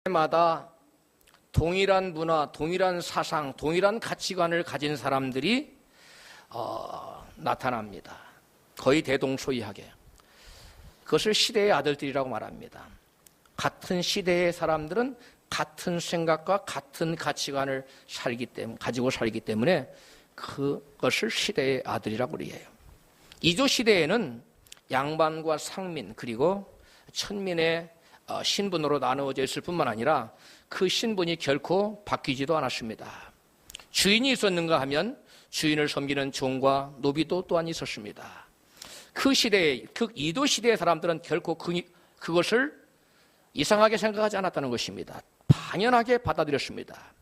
마다 동일한 문화, 동일한 사상, 동일한 가치관을 가진 사람들이 나타납니다. 거의 대동소이하게. 그것을 시대의 아들들이라고 말합니다. 같은 시대의 사람들은 같은 생각과 같은 가치관을 가지고 살기 때문에 그것을 시대의 아들이라고 그래요. 이조 시대에는 양반과 상민 그리고 천민의 신분으로 나누어져 있을 뿐만 아니라 그 신분이 결코 바뀌지도 않았습니다. 주인이 있었는가 하면 주인을 섬기는 종과 노비도 또한 있었습니다. 그 시대에, 그 이도 시대의 사람들은 결코 그것을 이상하게 생각하지 않았다는 것입니다. 당연하게 받아들였습니다.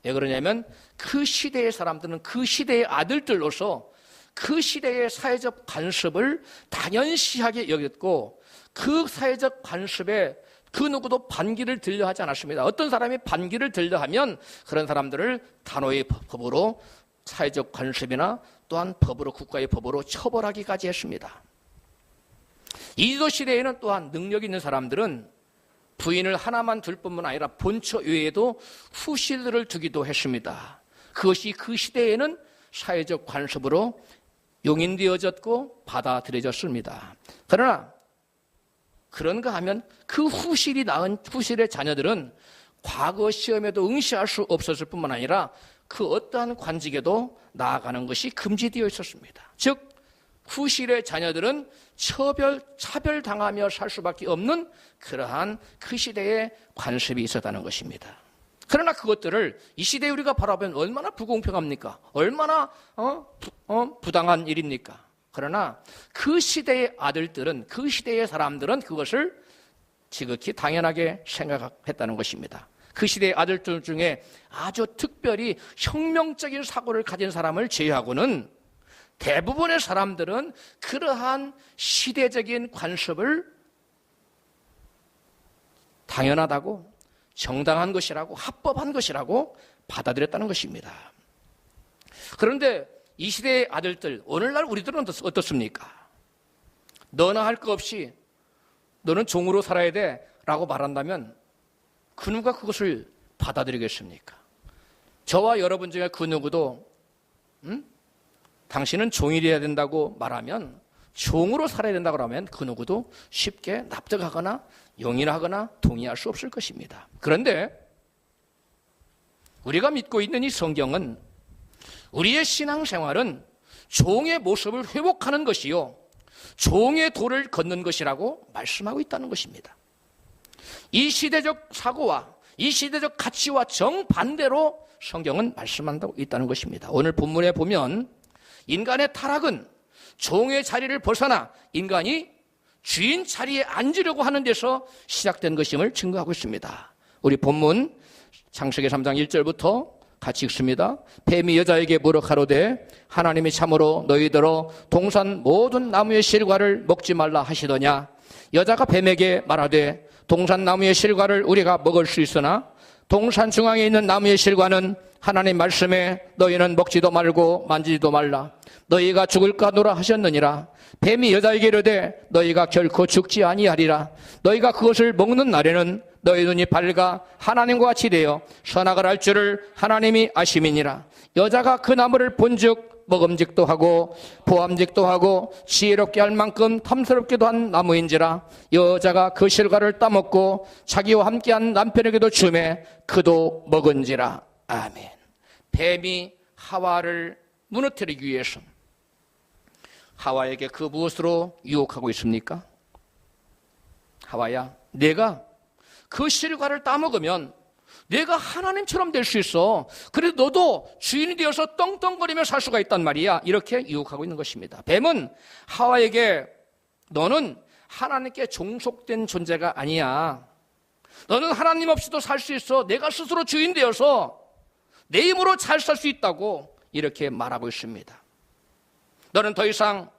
왜 그러냐면 그 시대의 사람들은 그 시대의 아들들로서 그 시대의 사회적 관습을 당연시하게 여겼고 그 사회적 관습에 그 누구도 반기를 들려 하지 않았습니다. 어떤 사람이 반기를 들려 하면 그런 사람들을 단호의 법으로 사회적 관습이나 또한 법으로, 국가의 법으로 처벌하기까지 했습니다. 이조 시대에는 또한 능력 있는 사람들은 부인을 하나만 둘 뿐만 아니라 본처 외에도 후실들을 두기도 했습니다. 그것이 그 시대에는 사회적 관습으로 용인되어졌고 받아들여졌습니다. 그러나 그런가 하면 그 후실이 낳은 후실의 자녀들은 과거 시험에도 응시할 수 없었을 뿐만 아니라 그 어떠한 관직에도 나아가는 것이 금지되어 있었습니다. 즉 후실의 자녀들은 차별당하며 살 수밖에 없는 그러한 그 시대의 관습이 있었다는 것입니다. 그러나 그것들을 이 시대에 우리가 바라보면 얼마나 불공평합니까? 얼마나 부당한 일입니까? 그러나 그 시대의 아들들은, 그 시대의 사람들은 그것을 지극히 당연하게 생각했다는 것입니다. 그 시대의 아들들 중에 아주 특별히 혁명적인 사고를 가진 사람을 제외하고는 대부분의 사람들은 그러한 시대적인 관습을 당연하다고, 정당한 것이라고, 합법한 것이라고 받아들였다는 것입니다. 그런데 이 시대의 아들들, 오늘날 우리들은 어떻습니까? 너나 할 거 없이 너는 종으로 살아야 돼 라고 말한다면 그 누가 그것을 받아들이겠습니까? 저와 여러분 중에 그 누구도 당신은 종이 되어야 된다고 말하면, 종으로 살아야 된다고 하면 그 누구도 쉽게 납득하거나 용인하거나 동의할 수 없을 것입니다. 그런데 우리가 믿고 있는 이 성경은 우리의 신앙생활은 종의 모습을 회복하는 것이요, 종의 도를 걷는 것이라고 말씀하고 있다는 것입니다. 이 시대적 사고와 이 시대적 가치와 정반대로 성경은 말씀하고 있다는 것입니다. 오늘 본문에 보면 인간의 타락은 종의 자리를 벗어나 인간이 주인 자리에 앉으려고 하는 데서 시작된 것임을 증거하고 있습니다. 우리 본문 창세기 3장 1절부터 같이 읽습니다. 뱀이 여자에게 물어 가로되 하나님이 참으로 너희더러 동산 모든 나무의 실과를 먹지 말라 하시더냐. 여자가 뱀에게 말하되 동산 나무의 실과를 우리가 먹을 수 있으나 동산 중앙에 있는 나무의 실과는 하나님 말씀에 너희는 먹지도 말고 만지지도 말라. 너희가 죽을까 하노라 하셨느니라. 뱀이 여자에게 이르되 너희가 결코 죽지 아니하리라. 너희가 그것을 먹는 날에는 너희 눈이 밝아 하나님과 같이 되어 선악을 알 줄을 하나님이 아심이니라. 여자가 그 나무를 본즉 먹음직도 하고 보암직도 하고 지혜롭게 할 만큼 탐스럽기도 한 나무인지라. 여자가 그 실과를 따먹고 자기와 함께한 남편에게도 주매 그도 먹은지라. 아멘. 뱀이 하와를 무너뜨리기 위해서 하와에게 그 무엇으로 유혹하고 있습니까? 하와야, 내가 그 실과를 따먹으면 내가 하나님처럼 될 수 있어. 그래도 너도 주인이 되어서 떵떵거리며 살 수가 있단 말이야. 이렇게 유혹하고 있는 것입니다. 뱀은 하와에게 너는 하나님께 종속된 존재가 아니야. 너는 하나님 없이도 살 수 있어. 내가 스스로 주인 되어서 내 힘으로 잘 살 수 있다고 이렇게 말하고 있습니다. 너는 더 이상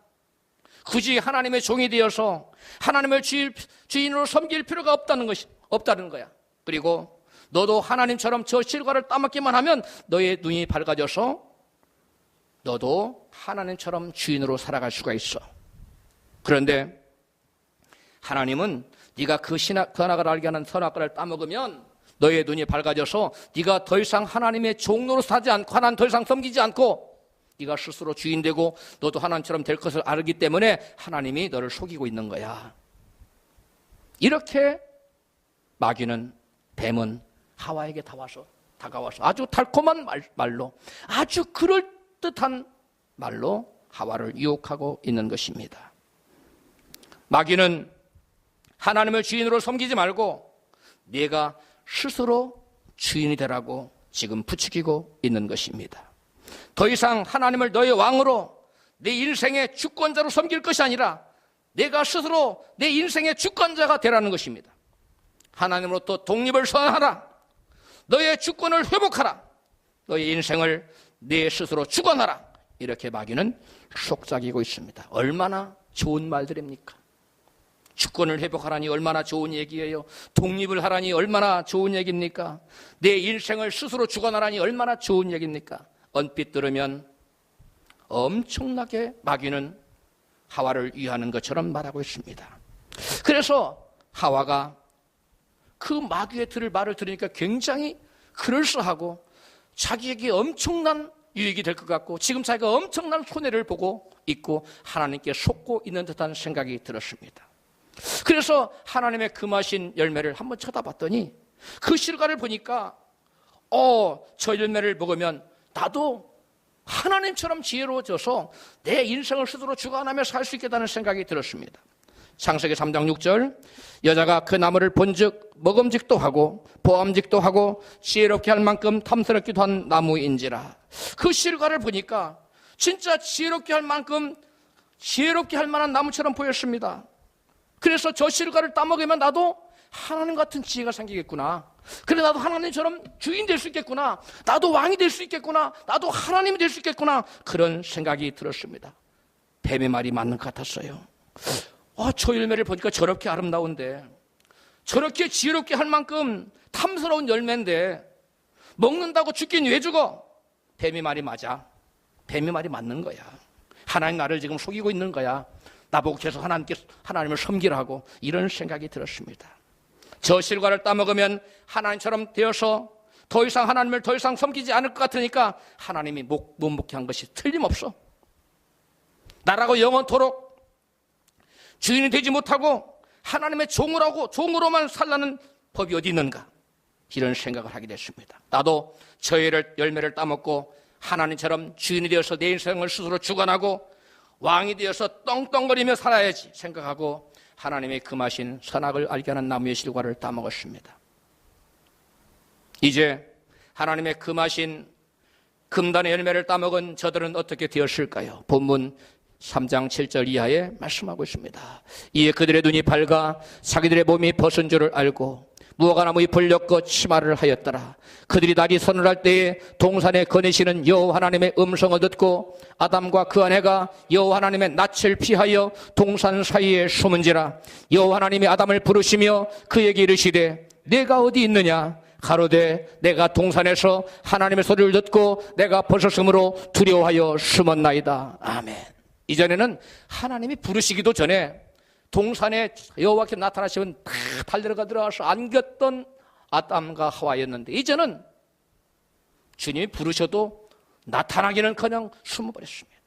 굳이 하나님의 종이 되어서 하나님을 주인으로 섬길 필요가 없다는 거야. 그리고 너도 하나님처럼 저 실과를 따먹기만 하면 너의 눈이 밝아져서 너도 하나님처럼 주인으로 살아갈 수가 있어. 그런데 하나님은 네가 그 선악을 알게 하는 선악과를 따먹으면 너의 눈이 밝아져서 네가 더 이상 하나님의 종로로 사지 않고 하나님 더 이상 섬기지 않고 네가 스스로 주인 되고 너도 하나님처럼 될 것을 알기 때문에 하나님이 너를 속이고 있는 거야. 이렇게 마귀는, 뱀은 하와에게 다가와서 아주 달콤한 말로, 아주 그럴듯한 말로 하와를 유혹하고 있는 것입니다. 마귀는 하나님을 주인으로 섬기지 말고 네가 스스로 주인이 되라고 지금 부추기고 있는 것입니다. 더 이상 하나님을 너의 왕으로, 내 인생의 주권자로 섬길 것이 아니라 내가 스스로 내 인생의 주권자가 되라는 것입니다. 하나님으로부터 독립을 선언하라. 너의 주권을 회복하라. 너의 인생을 내 스스로 주관하라. 이렇게 마귀는 속삭이고 있습니다. 얼마나 좋은 말들입니까? 주권을 회복하라니 얼마나 좋은 얘기예요. 독립을 하라니 얼마나 좋은 얘기입니까? 내 인생을 스스로 주관하라니 얼마나 좋은 얘기입니까? 언뜻 들으면 엄청나게 마귀는 하와를 위하는 것처럼 말하고 있습니다. 그래서 하와가 그 마귀의 말을 들으니까 굉장히 그럴싸하고 자기에게 엄청난 유익이 될 것 같고 지금 자기가 엄청난 손해를 보고 있고 하나님께 속고 있는 듯한 생각이 들었습니다. 그래서 하나님의 금하신 열매를 한번 쳐다봤더니 그 실과를 보니까 저 열매를 먹으면 나도 하나님처럼 지혜로워져서 내 인생을 스스로 주관하며 살 수 있겠다는 생각이 들었습니다. 창세기 3장 6절, 여자가 그 나무를 본즉 먹음직도 하고 보암직도 하고 지혜롭게 할 만큼 탐스럽기도 한 나무인지라. 그 실과를 보니까 진짜 지혜롭게 할 만큼 지혜롭게 할 만한 나무처럼 보였습니다. 그래서 저 실과를 따먹으면 나도 하나님 같은 지혜가 생기겠구나. 그래 나도 하나님처럼 주인 될 수 있겠구나. 나도 왕이 될 수 있겠구나. 나도 하나님이 될 수 있겠구나. 그런 생각이 들었습니다. 뱀의 말이 맞는 것 같았어요. 저 열매를 보니까 저렇게 아름다운데, 저렇게 지혜롭게 할 만큼 탐스러운 열매인데 먹는다고 죽긴 왜 죽어? 뱀의 말이 맞아. 뱀의 말이 맞는 거야. 하나님 나를 지금 속이고 있는 거야. 나보고 계속 하나님을 섬기라고. 이런 생각이 들었습니다. 저 실과를 따먹으면 하나님처럼 되어서 더 이상 하나님을 더 이상 섬기지 않을 것 같으니까 하나님이 못 먹게 한 것이 틀림없어. 나라고 영원토록 주인이 되지 못하고 하나님의 종으로만 살라는 법이 어디 있는가? 이런 생각을 하게 됐습니다. 나도 저 열매를 따먹고 하나님처럼 주인이 되어서 내 인생을 스스로 주관하고 왕이 되어서 떵떵거리며 살아야지 생각하고 하나님의 금하신 선악을 알게 하는 나무의 실과를 따먹었습니다. 이제 하나님의 금하신 금단의 열매를 따먹은 저들은 어떻게 되었을까요? 본문 3장 7절 이하에 말씀하고 있습니다. 이에 그들의 눈이 밝아 자기들의 몸이 벗은 줄을 알고 무화과나무 잎을 엮어 치마를 하였더라. 그들이 날이 서늘할 때에 동산에 거니시는 여호와 하나님의 음성을 듣고 아담과 그 아내가 여호와 하나님의 낯을 피하여 동산 사이에 숨은지라. 여호와 하나님이 아담을 부르시며 그에게 이르시되 내가 어디 있느냐? 가로되 내가 동산에서 하나님의 소리를 듣고 내가 벗었으므로 두려워하여 숨었나이다. 아멘. 이전에는 하나님이 부르시기도 전에 동산에 여호와께 나타나시면 다 달려가 들어가서 안겼던 아담과 하와였는데 이제는 주님이 부르셔도 나타나기는커녕 숨어버렸습니다.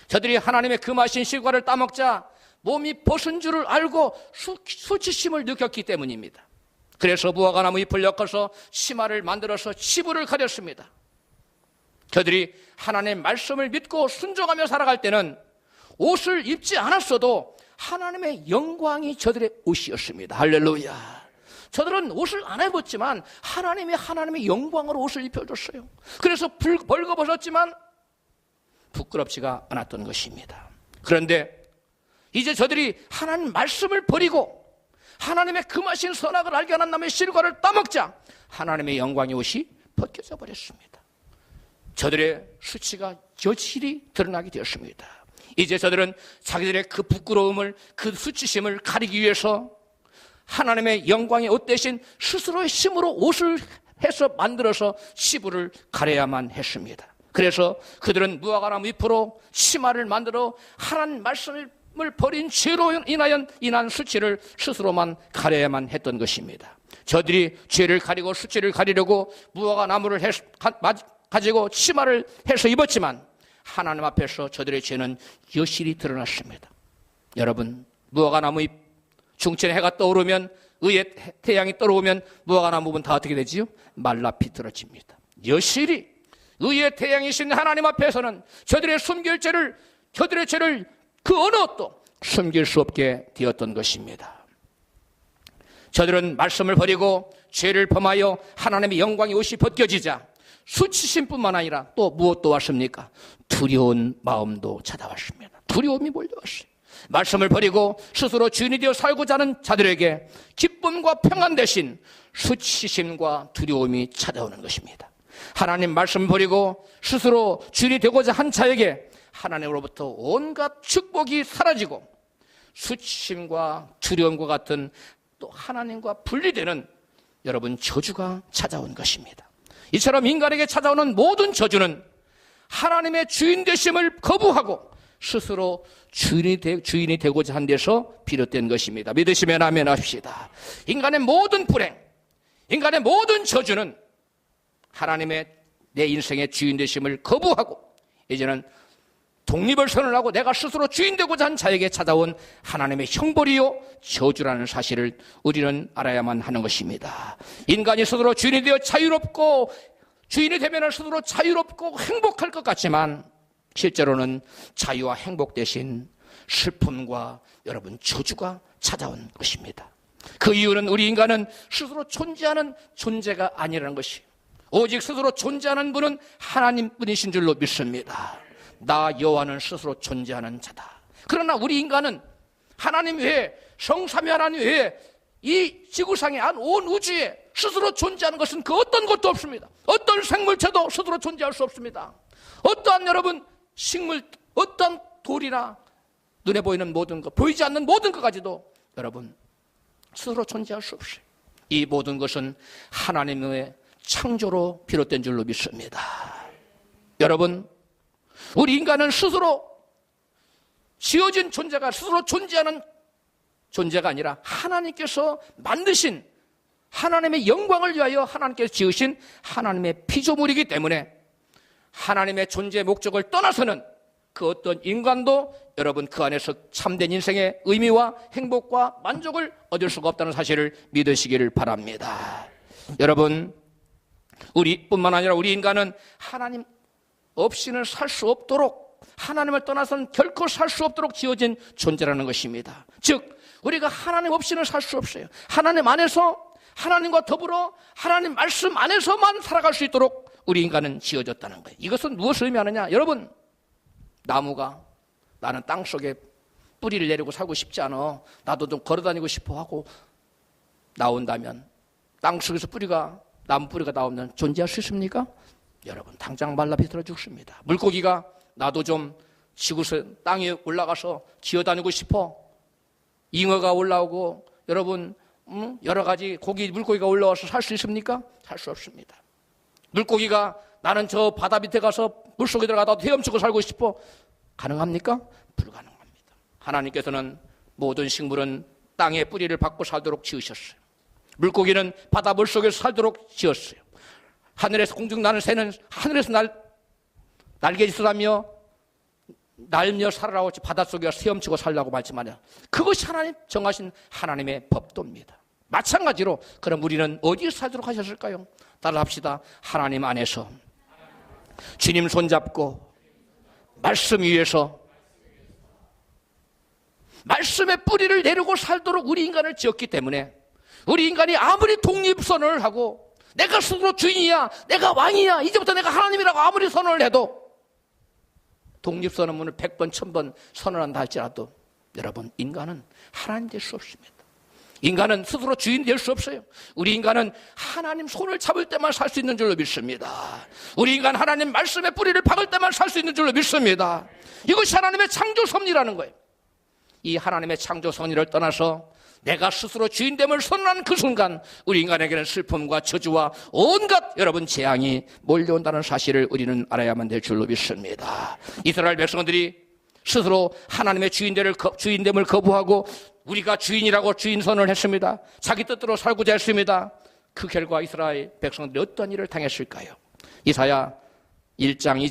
저들이 하나님의 금하신 실과를 따먹자 몸이 벗은 줄을 알고 수치심을 느꼈기 때문입니다. 그래서 무화과나무 잎을 엮어서 치마를 만들어서 치부를 가렸습니다. 저들이 하나님의 말씀을 믿고 순종하며 살아갈 때는 옷을 입지 않았어도 하나님의 영광이 저들의 옷이었습니다. 할렐루야. 저들은 옷을 안 입었지만 하나님의 영광으로 옷을 입혀줬어요. 그래서 벌거벗었지만 부끄럽지가 않았던 것입니다. 그런데 이제 저들이 하나님 말씀을 버리고 하나님의 금하신 선악을 알게 하는 나무의 실과를 따먹자 하나님의 영광의 옷이 벗겨져 버렸습니다. 저들의 수치가 여실히 드러나게 되었습니다. 이제 저들은 자기들의 그 부끄러움을, 그 수치심을 가리기 위해서 하나님의 영광의 옷 대신 스스로의 힘으로 옷을 해서 만들어서 치부를 가려야만 했습니다. 그래서 그들은 무화과나무 잎으로 치마를 만들어 하나님 말씀을 버린 죄로 인한 수치를 스스로만 가려야만 했던 것입니다. 저들이 죄를 가리고 수치를 가리려고 무화과 나무를 가지고 치마를 해서 입었지만 하나님 앞에서 저들의 죄는 여실히 드러났습니다. 여러분, 무화과 나무 잎 중천에 해가 떠오르면, 의의 태양이 떨어오면 무화과 나무는 다 어떻게 되지요? 말라 비틀어집니다. 여실히 의의 태양이신 하나님 앞에서는 저들의 죄를 그 어느 것도 숨길 수 없게 되었던 것입니다. 저들은 말씀을 버리고 죄를 범하여 하나님의 영광이 옷이 벗겨지자 수치심뿐만 아니라 또 무엇도 왔습니까? 두려운 마음도 찾아왔습니다. 두려움이 몰려왔어요. 말씀을 버리고 스스로 주인이 되어 살고자 하는 자들에게 기쁨과 평안 대신 수치심과 두려움이 찾아오는 것입니다. 하나님 말씀을 버리고 스스로 주인이 되고자 한 자에게 하나님으로부터 온갖 축복이 사라지고 수치심과 두려움과 같은 또 하나님과 분리되는 여러분 저주가 찾아온 것입니다. 이처럼 인간에게 찾아오는 모든 저주는 하나님의 주인 되심을 거부하고 스스로 주인이 되고자 한 데서 비롯된 것입니다. 믿으시면 아멘 합시다. 인간의 모든 불행, 인간의 모든 저주는 하나님의 내 인생의 주인 되심을 거부하고 이제는 독립을 선언하고 내가 스스로 주인 되고자 한 자에게 찾아온 하나님의 형벌이요 저주라는 사실을 우리는 알아야만 하는 것입니다. 인간이 스스로 주인이 되어 자유롭고 주인이 되면 스스로 자유롭고 행복할 것 같지만 실제로는 자유와 행복 대신 슬픔과 여러분 저주가 찾아온 것입니다. 그 이유는 우리 인간은 스스로 존재하는 존재가 아니라는 것이, 오직 스스로 존재하는 분은 하나님뿐이신 줄로 믿습니다. 나 여호와는 스스로 존재하는 자다. 그러나 우리 인간은 하나님 외에, 성삼위 하나님 외에 이 지구상의 온 우주에 스스로 존재하는 것은 그 어떤 것도 없습니다. 어떤 생물체도 스스로 존재할 수 없습니다. 어떠한 여러분 식물, 어떤 돌이나 눈에 보이는 모든 것, 보이지 않는 모든 것까지도 여러분 스스로 존재할 수 없어요. 이 모든 것은 하나님의 창조로 비롯된 줄로 믿습니다. 여러분, 우리 인간은 스스로 지어진 존재가 스스로 존재하는 존재가 아니라 하나님께서 만드신 하나님의 영광을 위하여 하나님께서 지으신 하나님의 피조물이기 때문에 하나님의 존재 목적을 떠나서는 그 어떤 인간도 여러분 그 안에서 참된 인생의 의미와 행복과 만족을 얻을 수가 없다는 사실을 믿으시기를 바랍니다. 여러분, 우리뿐만 아니라 우리 인간은 하나님 없이는 살 수 없도록, 하나님을 떠나서는 결코 살 수 없도록 지어진 존재라는 것입니다. 즉 우리가 하나님 없이는 살 수 없어요. 하나님 안에서, 하나님과 더불어 하나님 말씀 안에서만 살아갈 수 있도록 우리 인간은 지어졌다는 거예요. 이것은 무엇을 의미하느냐? 여러분, 나무가 나는 땅속에 뿌리를 내리고 살고 싶지 않아, 나도 좀 걸어다니고 싶어 하고 나온다면, 땅속에서 나무 뿌리가 나오면 존재할 수 있습니까? 여러분, 당장 말라 비틀어 죽습니다. 물고기가 나도 좀 지구서 땅에 올라가서 기어다니고 싶어, 잉어가 올라오고 여러분 여러 가지 물고기가 올라와서 살 수 있습니까? 살 수 없습니다. 물고기가 나는 저 바다 밑에 가서 물속에 들어가다 헤엄치고 살고 싶어, 가능합니까? 불가능합니다. 하나님께서는 모든 식물은 땅에 뿌리를 박고 살도록 지으셨어요. 물고기는 바다 물속에서 살도록 지었어요. 하늘에서 공중 나는 새는 하늘에서 날개짓을 날며 살아라고 바닷속에 가서 헤엄치고 살라고 말씀하냐. 그것이 하나님 정하신 하나님의 법도입니다. 마찬가지로 그럼 우리는 어디서 살도록 하셨을까요? 따라합시다. 하나님 안에서 주님 손잡고 말씀 위에서 말씀의 뿌리를 내리고 살도록 우리 인간을 지었기 때문에 우리 인간이 아무리 독립선언을 하고 내가 스스로 주인이야, 내가 왕이야, 이제부터 내가 하나님이라고 아무리 선언을 해도, 독립선언문을 100번, 1000번 선언한다 할지라도 여러분, 인간은 하나님 될 수 없습니다. 인간은 스스로 주인 될 수 없어요. 우리 인간은 하나님 손을 잡을 때만 살 수 있는 줄로 믿습니다. 우리 인간 하나님 말씀의 뿌리를 박을 때만 살 수 있는 줄로 믿습니다. 이것이 하나님의 창조 섭리라는 거예요. 이 하나님의 창조 섭리를 떠나서 내가 스스로 주인됨을 선언한 그 순간 우리 인간에게는 슬픔과 저주와 온갖 여러분 재앙이 몰려온다는 사실을 우리는 알아야만 될 줄로 믿습니다. 이스라엘 백성들이 스스로 하나님의 주인됨을 거부하고 우리가 주인이라고 주인 선언을 했습니다. 자기 뜻대로 살고자 했습니다. 그 결과 이스라엘 백성들이 어떤 일을 당했을까요? 이사야 1장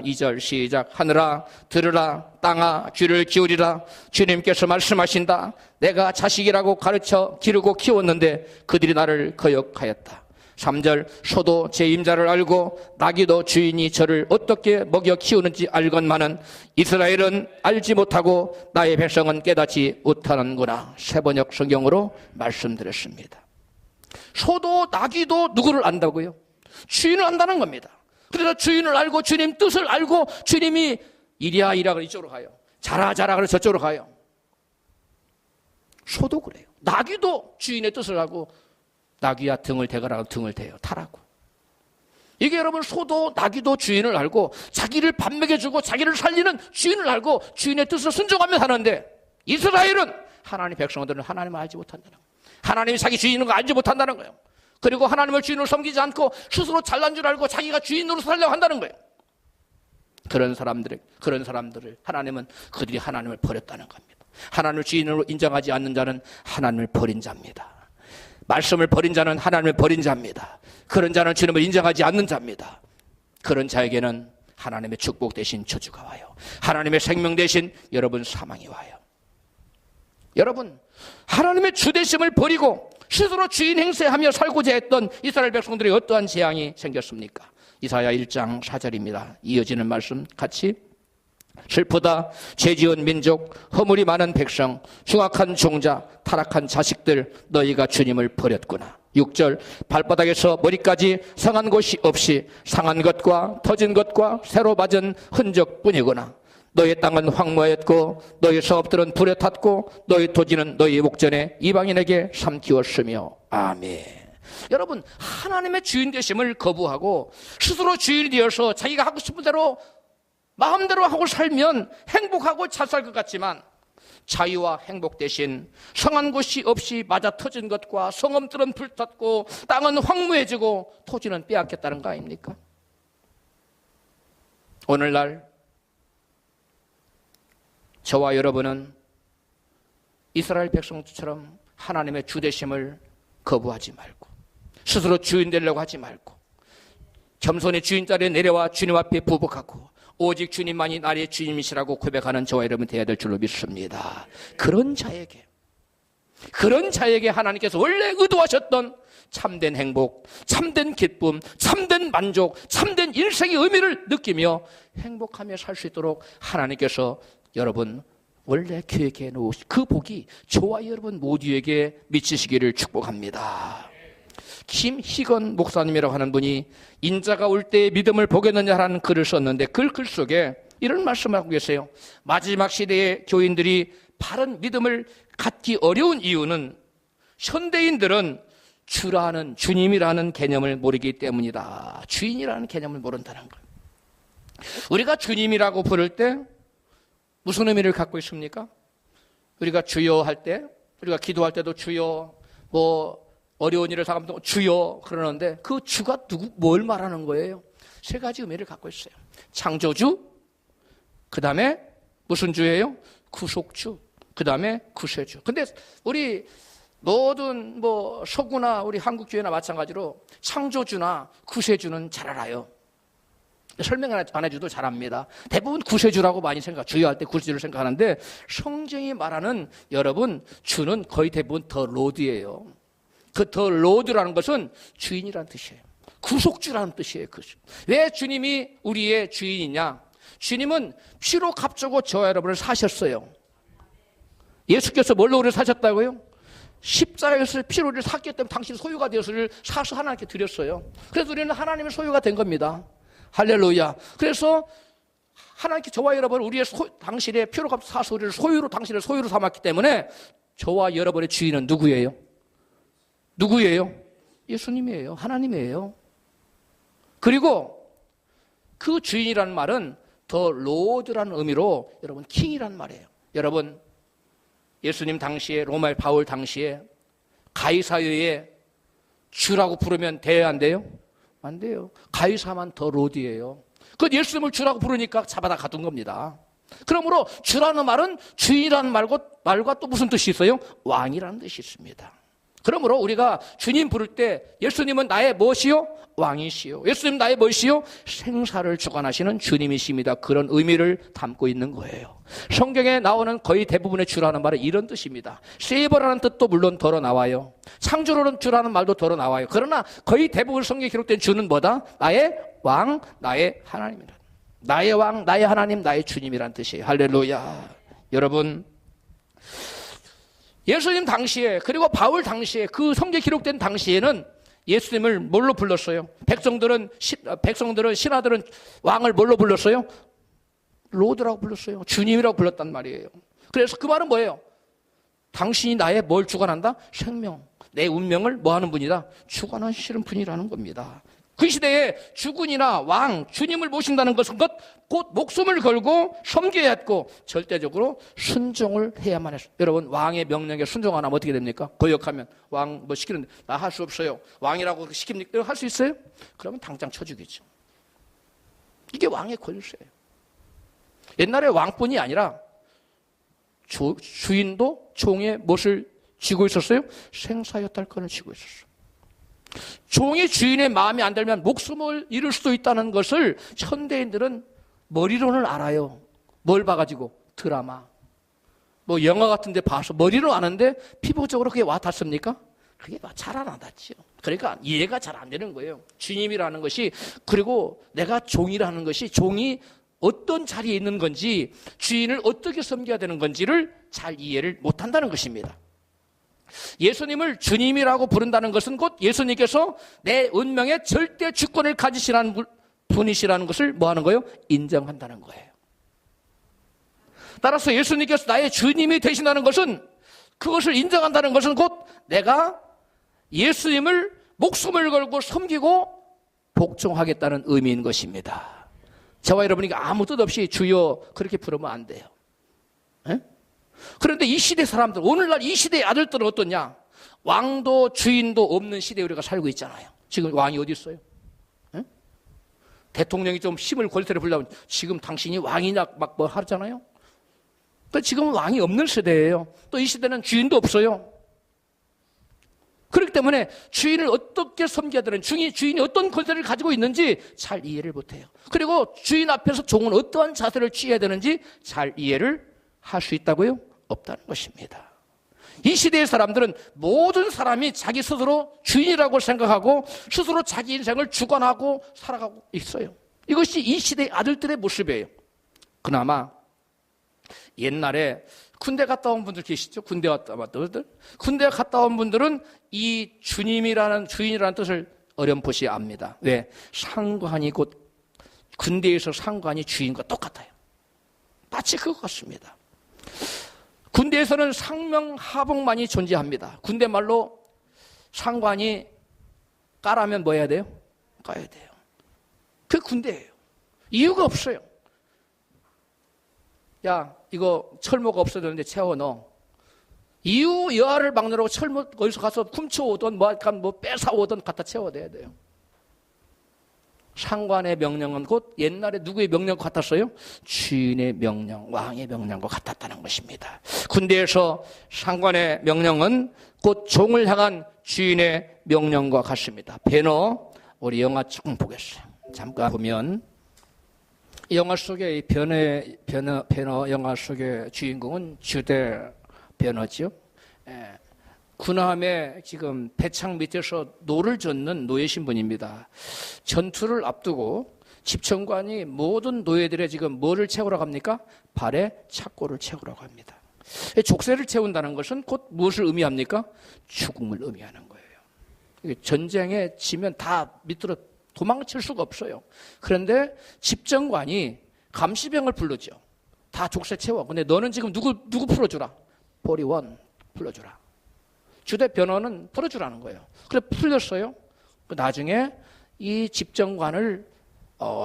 2절 시작. 하늘아 들으라, 땅아 귀를 기울이라. 주님께서 말씀하신다. 내가 자식이라고 가르쳐 기르고 키웠는데 그들이 나를 거역하였다. 3절 소도 제 임자를 알고 나귀도 주인이 저를 어떻게 먹여 키우는지 알건만은 이스라엘은 알지 못하고 나의 백성은 깨닫지 못하는구나. 세번역 성경으로 말씀드렸습니다. 소도 나귀도 누구를 안다고요? 주인을 안다는 겁니다. 그래서 주인을 알고 주님 뜻을 알고 주님이 이리야 이리야 그래 이쪽으로 가요. 자라 자라 그래 저쪽으로 가요. 소도 그래요. 나귀도 주인의 뜻을 알고 나귀야 등을 대가라고 등을 대요. 타라고. 이게 여러분 소도 나귀도 주인을 알고 자기를 밥 먹여주고 자기를 살리는 주인을 알고 주인의 뜻을 순종하며 사는데 이스라엘은 하나님 백성들은 하나님을 알지 못한다는 거예요. 하나님이 자기 주인인 거 알지 못한다는 거예요. 그리고 하나님을 주인으로 섬기지 않고 스스로 잘난 줄 알고 자기가 주인으로 살려고 한다는 거예요. 그런 사람들을 하나님은 그들이 하나님을 버렸다는 겁니다. 하나님을 주인으로 인정하지 않는 자는 하나님을 버린 자입니다. 말씀을 버린 자는 하나님을 버린 자입니다. 그런 자는 주님을 인정하지 않는 자입니다. 그런 자에게는 하나님의 축복 대신 저주가 와요. 하나님의 생명 대신 여러분 사망이 와요. 여러분 하나님의 주되심을 버리고 스스로 주인 행세하며 살고자 했던 이스라엘 백성들이 어떠한 재앙이 생겼습니까? 이사야 1장 4절입니다. 이어지는 말씀 같이 슬프다. 죄지은 민족, 허물이 많은 백성, 흉악한 종자, 타락한 자식들, 너희가 주님을 버렸구나. 6절 발바닥에서 머리까지 상한 곳이 없이 상한 것과 터진 것과 새로 맞은 흔적뿐이구나. 너희 땅은 황무하였고 너희 사업들은 불에 탔고 너희 토지는 너희 목전에 이방인에게 삼키웠으며. 아멘. 여러분 하나님의 주인 되심을 거부하고 스스로 주인이 되어서 자기가 하고 싶은 대로 마음대로 하고 살면 행복하고 잘 살 것 같지만 자유와 행복 대신 성한 곳이 없이 맞아 터진 것과 성읍들은 불탔고 땅은 황무해지고 토지는 빼앗겼다는 거 아닙니까? 오늘날 저와 여러분은 이스라엘 백성처럼 하나님의 주되심을 거부하지 말고 스스로 주인 되려고 하지 말고 겸손히 주인 자리에 내려와 주님 앞에 부복하고 오직 주님만이 나의 주님이시라고 고백하는 저와 여러분 되어야 될 줄로 믿습니다. 그런 자에게 하나님께서 원래 의도하셨던 참된 행복, 참된 기쁨, 참된 만족, 참된 인생의 의미를 느끼며 행복하며 살 수 있도록 하나님께서 여러분 원래 계획해 놓으신 그 복이 저와 여러분 모두에게 미치시기를 축복합니다. 김희건 목사님이라고 하는 분이 인자가 올 때의 믿음을 보겠느냐라는 글을 썼는데 그 글 속에 이런 말씀을 하고 계세요. 마지막 시대의 교인들이 바른 믿음을 갖기 어려운 이유는 현대인들은 주라는 주님이라는 개념을 모르기 때문이다. 주인이라는 개념을 모른다는 거예요. 우리가 주님이라고 부를 때 무슨 의미를 갖고 있습니까? 우리가 주여 할 때, 우리가 기도할 때도 주여, 어려운 일을 당하면 주여 그러는데 그 주가 뭘 말하는 거예요? 세 가지 의미를 갖고 있어요. 창조주, 그 다음에 무슨 주예요? 구속주, 그 다음에 구세주. 근데 우리 모든 서구나 우리 한국교회나 마찬가지로 창조주나 구세주는 잘 알아요. 설명 안 해줘도 잘합니다. 대부분 구세주라고 많이 주여할 때 구세주를 생각하는데 성경이 말하는 여러분 주는 거의 대부분 더 로드예요. 그 더 로드라는 것은 주인이라는 뜻이에요. 구속주라는 뜻이에요. 왜 주님이 우리의 주인이냐? 주님은 피로 값주고 저와 여러분을 사셨어요. 예수께서 뭘로 우리를 사셨다고요? 십자가에서 피로 우리를 샀기 때문에 당신 소유가 되어서를 사서 하나님께 드렸어요. 그래서 우리는 하나님의 소유가 된 겁니다. 할렐루야. 그래서 하나님께 저와 여러분 우리의 당신의 피로 값 사서 우리를 당신을 소유로 삼았기 때문에 저와 여러분의 주인은 누구예요? 누구예요? 예수님이에요. 하나님이에요. 그리고 그 주인이라는 말은 더 로드라는 의미로 여러분 킹이라는 말이에요. 여러분 예수님 당시에 로마의 바울 당시에 가이사유에 주라고 부르면 돼야 안 돼요? 안 돼요. 가이사만 더 로드예요. 그 예수님을 주라고 부르니까 잡아다 가둔 겁니다. 그러므로 주라는 말은 주인이라는 말과 또 무슨 뜻이 있어요? 왕이라는 뜻이 있습니다. 그러므로 우리가 주님 부를 때 예수님은 나의 무엇이요? 왕이시요. 예수님 나의 무엇이요? 생사를 주관하시는 주님이십니다. 그런 의미를 담고 있는 거예요. 성경에 나오는 거의 대부분의 주라는 말은 이런 뜻입니다. 세이버라는 뜻도 물론 덜어 나와요. 창조로는 주라는 말도 덜어 나와요. 그러나 거의 대부분 성경에 기록된 주는 뭐다? 나의 왕, 나의 하나님이다. 나의 왕, 나의 하나님, 나의 주님이란 뜻이에요. 할렐루야. 여러분, 예수님 당시에, 그리고 바울 당시에, 그 성경에 기록된 당시에는 예수님을 뭘로 불렀어요? 백성들은, 신하들은 왕을 뭘로 불렀어요? 로드라고 불렀어요. 주님이라고 불렀단 말이에요. 그래서 그 말은 뭐예요? 당신이 나의 뭘 주관한다? 생명, 내 운명을 뭐 하는 분이다? 주관하시는 분이라는 겁니다. 그 시대에 주군이나 왕, 주님을 모신다는 것은 곧 목숨을 걸고 섬겨야 했고 절대적으로 순종을 해야만 했어요. 여러분, 왕의 명령에 순종 안 하면 어떻게 됩니까? 거역하면 왕 뭐 시키는데 나 할 수 없어요. 왕이라고 시킵니까? 할 수 있어요? 그러면 당장 쳐 죽이죠. 이게 왕의 권세예요. 옛날에 왕뿐이 아니라 주인도 종의 무엇을 쥐고 있었어요? 생사여탈권을 쥐고 있었어요. 종이 주인의 마음에 안 들면 목숨을 잃을 수도 있다는 것을 현대인들은 머리로는 알아요. 뭘 봐가지고? 드라마, 뭐 영화 같은 데 봐서 머리로 아는데 피부적으로 그게 와 닿습니까? 그게 잘 안 와닿지요. 그러니까 이해가 잘 안 되는 거예요. 주님이라는 것이, 그리고 내가 종이라는 것이, 종이 어떤 자리에 있는 건지, 주인을 어떻게 섬겨야 되는 건지를 잘 이해를 못한다는 것입니다. 예수님을 주님이라고 부른다는 것은 곧 예수님께서 내 운명의 절대 주권을 가지시라는 분이시라는 것을 뭐 하는 거예요? 인정한다는 거예요. 따라서 예수님께서 나의 주님이 되신다는 것은, 그것을 인정한다는 것은 곧 내가 예수님을 목숨을 걸고 섬기고 복종하겠다는 의미인 것입니다. 저와 여러분이 아무 뜻 없이 주여 그렇게 부르면 안 돼요. 에? 그런데 이 시대 사람들, 오늘날 이 시대의 아들들은 어떠냐? 왕도 주인도 없는 시대에 우리가 살고 있잖아요. 지금 왕이 어디 있어요? 에? 대통령이 좀 힘을 권세를 부리려면 지금 당신이 왕이냐 막 뭐 하잖아요. 또 지금은 왕이 없는 시대예요. 또 이 시대는 주인도 없어요. 그렇기 때문에 주인을 어떻게 섬겨야 되는, 주인이 어떤 권세를 가지고 있는지 잘 이해를 못해요. 그리고 주인 앞에서 종은 어떠한 자세를 취해야 되는지 잘 이해를 할 수 있다고요? 없다는 것입니다. 이 시대의 사람들은 모든 사람이 자기 스스로 주인이라고 생각하고 스스로 자기 인생을 주관하고 살아가고 있어요. 이것이 이 시대의 아들들의 모습이에요. 그나마 옛날에 군대 갔다 온 분들 계시죠? 군대 갔다 온 분들. 군대 갔다 온 분들은 이 주인이라는 뜻을 어렴풋이 압니다. 왜? 상관이 곧, 군대에서 상관이 주인과 똑같아요. 마치 그것 같습니다. 군대에서는 상명하복만이 존재합니다. 군대 말로 상관이 까라면 뭐 해야 돼요? 까야 돼요. 그게 군대예요. 이유가 없어요. 야, 이거 철모가 없어졌는데 채워 넣어. 이유 여하를 막느라고 철모 어디서 가서 훔쳐오든 뭐 뺏어오든 갖다 채워내야 돼요. 상관의 명령은 곧 옛날에 누구의 명령 같았어요? 주인의 명령, 왕의 명령과 같았다는 것입니다. 군대에서 상관의 명령은 곧 종을 향한 주인의 명령과 같습니다. 배너, 우리 영화 조금 보겠어요. 잠깐 보면 이 영화 속의 배너 영화 속의 주인공은 주대 배너지요. 군함에 지금 배창 밑에서 노를 젓는 노예 신분입니다. 전투를 앞두고 집정관이 모든 노예들의 지금 뭐를 채우러 갑니까? 발에 착고를 채우러 갑니다. 족쇄를 채운다는 것은 곧 무엇을 의미합니까? 죽음을 의미하는 거예요. 전쟁에 지면 다 밑으로 도망칠 수가 없어요. 그런데 집정관이 감시병을 불러죠. 다 족쇄 채워. 근데 너는 지금 누구 풀어주라? 보리원 풀어주라. 주대 변호는 풀어주라는 거예요. 그래 풀렸어요. 나중에 이 집정관을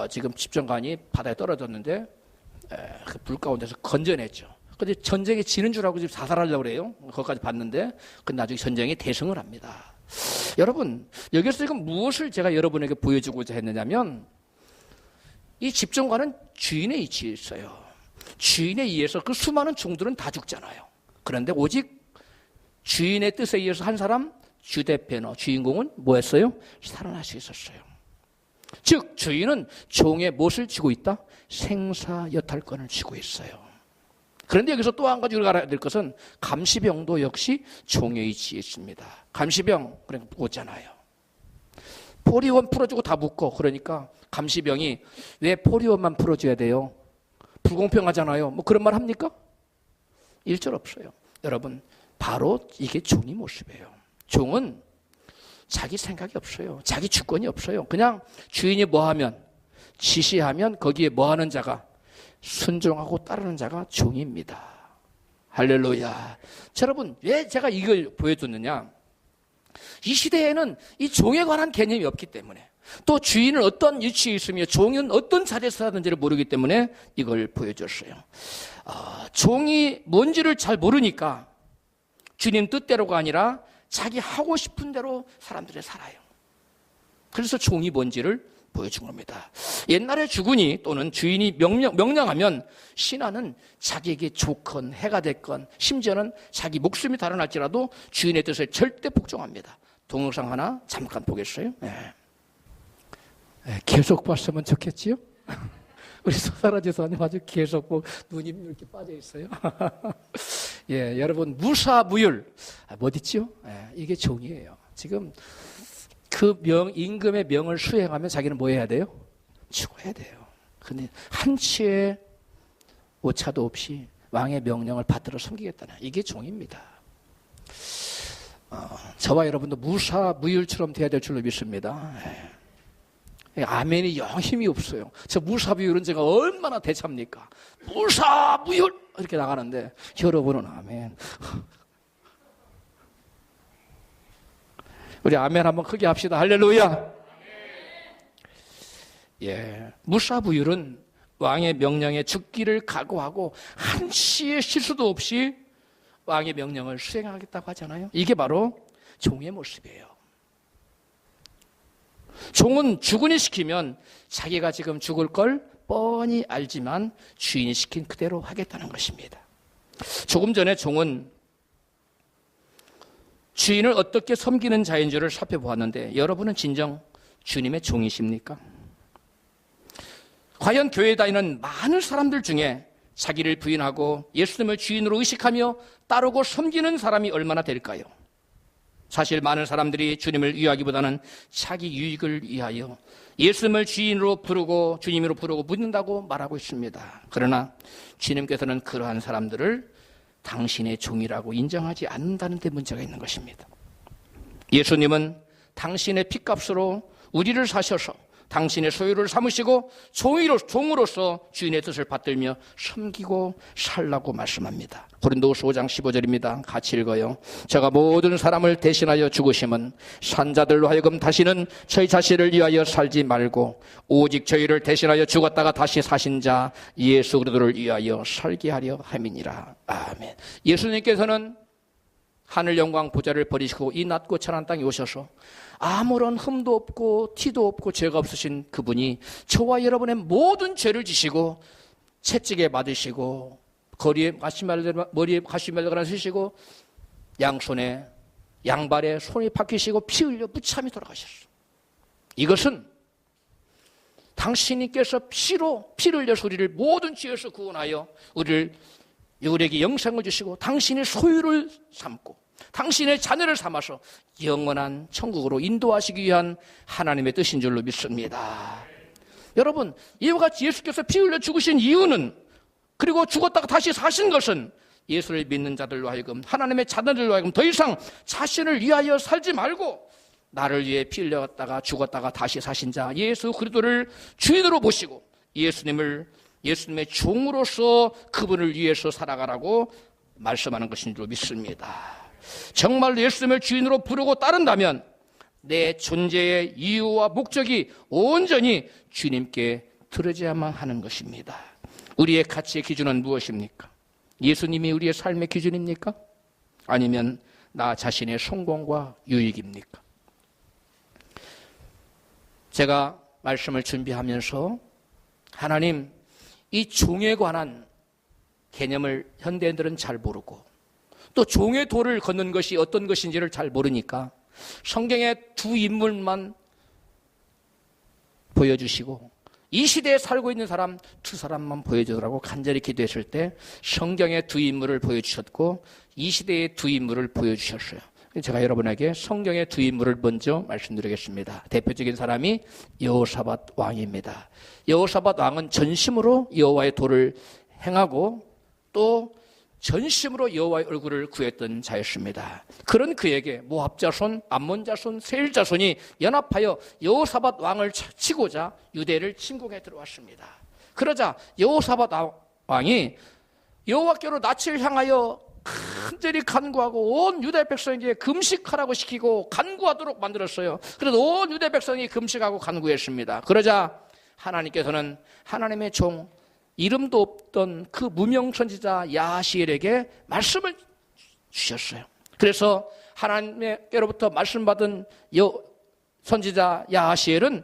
지금 집정관이 바다에 떨어졌는데 그 불 가운데서 건져냈죠. 근데 전쟁에 지는 줄 알고 지금 자살하려고 그래요. 거기까지 봤는데 그 나중에 전쟁에 대승을 합니다. 여러분, 여기서 지금 무엇을 제가 여러분에게 보여주고자 했느냐면 이 집정관은 주인에 위치해 있어요. 주인에 의해서 그 수많은 종들은 다 죽잖아요. 그런데 오직 주인의 뜻에 의해서 한 사람, 주대페너, 주인공은 뭐 했어요? 살아날 수 있었어요. 즉 주인은 종의 무엇을 쥐고 있다? 생사 여탈권을 쥐고 있어요. 그런데 여기서 또 한 가지 우리가 알아야 될 것은 감시병도 역시 종의 위치에 있습니다. 감시병, 그러니까 묻잖아요. 포리원 풀어주고 다 묶어. 그러니까 감시병이 왜 포리원만 풀어줘야 돼요? 불공평하잖아요. 뭐 그런 말 합니까? 일절 없어요. 여러분, 바로 이게 종의 모습이에요. 종은 자기 생각이 없어요. 자기 주권이 없어요. 그냥 주인이 뭐 하면, 지시하면 거기에 뭐 하는 자가, 순종하고 따르는 자가 종입니다. 할렐루야. 자, 여러분, 왜 제가 이걸 보여줬느냐? 이 시대에는 이 종에 관한 개념이 없기 때문에, 또 주인은 어떤 위치에 있으며 종은 어떤 자리에서 하는지를 모르기 때문에 이걸 보여줬어요. 종이 뭔지를 잘 모르니까 주님 뜻대로가 아니라 자기 하고 싶은 대로 사람들이 살아요. 그래서 종이 뭔지를 보여준 겁니다. 옛날에 주군이 또는 주인이 명령하면 신하는 자기에게 좋건 해가 됐건 심지어는 자기 목숨이 달아날지라도 주인의 뜻에 절대 복종합니다. 동영상 하나 잠깐 보겠어요? 네. 계속 봤으면 좋겠지요? 우리 소사라 지사님 아주 계속 보고 눈이 이렇게 빠져 있어요. 예, 여러분 무사무율 못 있지요? 예, 이게 종이에요. 지금 그 임금의 명을 수행하면 자기는 뭐 해야 돼요? 죽어야 돼요. 근데 한치의 오차도 없이 왕의 명령을 받들어 섬기겠다는 이게 종입니다. 저와 여러분도 무사무율처럼 돼야 될 줄로 믿습니다. 아멘이 영 힘이 없어요. 저 무사무율은 제가 얼마나 대참니까? 무사무율 이렇게 나가는데 여러분은 아멘. 우리 아멘 한번 크게 합시다. 할렐루야. 예, 무사무율은 왕의 명령에 죽기를 각오하고 한치의 실수도 없이 왕의 명령을 수행하겠다고 하잖아요. 이게 바로 종의 모습이에요. 종은 주군이 시키면 자기가 지금 죽을 걸 뻔히 알지만 주인이 시킨 그대로 하겠다는 것입니다. 조금 전에 종은 주인을 어떻게 섬기는 자인 줄을 살펴보았는데 여러분은 진정 주님의 종이십니까? 과연 교회에 다니는 많은 사람들 중에 자기를 부인하고 예수님을 주인으로 의식하며 따르고 섬기는 사람이 얼마나 될까요? 사실 많은 사람들이 주님을 위하기보다는 자기 유익을 위하여 예수님을 주인으로 부르고 주님으로 부르고 묻는다고 말하고 있습니다. 그러나 주님께서는 그러한 사람들을 당신의 종이라고 인정하지 않는다는 데 문제가 있는 것입니다. 예수님은 당신의 핏값으로 우리를 사셔서 당신의 소유를 삼으시고 종으로서 주인의 뜻을 받들며 섬기고 살라고 말씀합니다. 고린도후서 5장 15절입니다. 같이 읽어요. 제가 모든 사람을 대신하여 죽으심은 산자들로 하여금 다시는 저희 자신을 위하여 살지 말고 오직 저희를 대신하여 죽었다가 다시 사신 자 예수 그리스도를 위하여 살게 하려 함이니라. 아멘. 예수님께서는 하늘 영광 보좌를 버리시고 이 낮고 천한 땅에 오셔서 아무런 흠도 없고 티도 없고 죄가 없으신 그분이 저와 여러분의 모든 죄를 지시고 채찍에 맞으시고 머리에 가시멜로가 쓰시고 양손에 양발에 손이 박히시고 피 흘려 무참히 돌아가셨어. 이것은 당신께서 피를 흘려서 우리를 모든 죄에서 구원하여 우리에게 영생을 주시고 당신의 소유를 삼고 당신의 자녀를 삼아서 영원한 천국으로 인도하시기 위한 하나님의 뜻인 줄로 믿습니다. 여러분, 이와 같이 예수께서 피 흘려 죽으신 이유는, 그리고 죽었다가 다시 사신 것은 예수를 믿는 자들로 하여금, 하나님의 자녀들로 하여금 더 이상 자신을 위하여 살지 말고 나를 위해 피 흘렸다가 죽었다가 다시 사신 자 예수 그리스도를 주인으로 모시고 예수님의 종으로서 그분을 위해서 살아가라고 말씀하는 것인 줄 믿습니다. 정말 예수님을 주인으로 부르고 따른다면 내 존재의 이유와 목적이 온전히 주님께 드려져야만 하는 것입니다. 우리의 가치의 기준은 무엇입니까? 예수님이 우리의 삶의 기준입니까? 아니면 나 자신의 성공과 유익입니까? 제가 말씀을 준비하면서 하나님, 이 종에 관한 개념을 현대인들은 잘 모르고 또 종의 도를 걷는 것이 어떤 것인지를 잘 모르니까 성경의 두 인물만 보여주시고 이 시대에 살고 있는 사람 두 사람만 보여주라고 간절히 기도했을 때 성경의 두 인물을 보여주셨고 이 시대의 두 인물을 보여주셨어요. 제가 여러분에게 성경의 두 인물을 먼저 말씀드리겠습니다. 대표적인 사람이 여호사밧 왕입니다. 여호사밧 왕은 전심으로 여호와의 도를 행하고 또 전심으로 여호와의 얼굴을 구했던 자였습니다. 그런 그에게 모압 자손, 암몬 자손, 세일 자손이 연합하여 여호사밧 왕을 치고자 유대를 침공해 들어왔습니다. 그러자 여호사밧 왕이 여호와께로 낯을 향하여 간절히 간구하고 온 유대 백성에게 금식하라고 시키고 간구하도록 만들었어요. 그래서 온 유대 백성이 금식하고 간구했습니다. 그러자 하나님께서는 하나님의 종 이름도 없던 그 무명 선지자 야하시엘에게 말씀을 주셨어요. 그래서 하나님께로부터 말씀받은 선지자 야하시엘은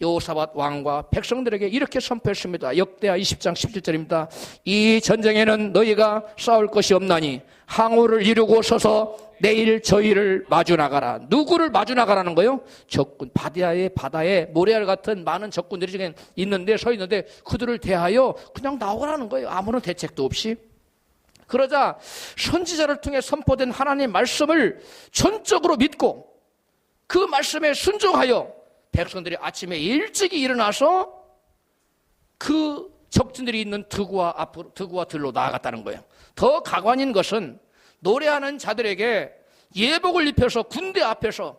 여호사밧 왕과 백성들에게 이렇게 선포했습니다. 역대하 20장 17절입니다. 이 전쟁에는 너희가 싸울 것이 없나니 항우를 이루고 서서 내일 저희를 마주 나가라. 누구를 마주 나가라는 거예요? 적군, 바다에 모래알 같은 많은 적군들이 지금 있는데 서 있는데 그들을 대하여 그냥 나오라는 거예요. 아무런 대책도 없이. 그러자 선지자를 통해 선포된 하나님의 말씀을 전적으로 믿고 그 말씀에 순종하여 백성들이 아침에 일찍이 일어나서 그 적진들이 있는 드구와 들로 나아갔다는 거예요. 더 가관인 것은 노래하는 자들에게 예복을 입혀서 군대 앞에서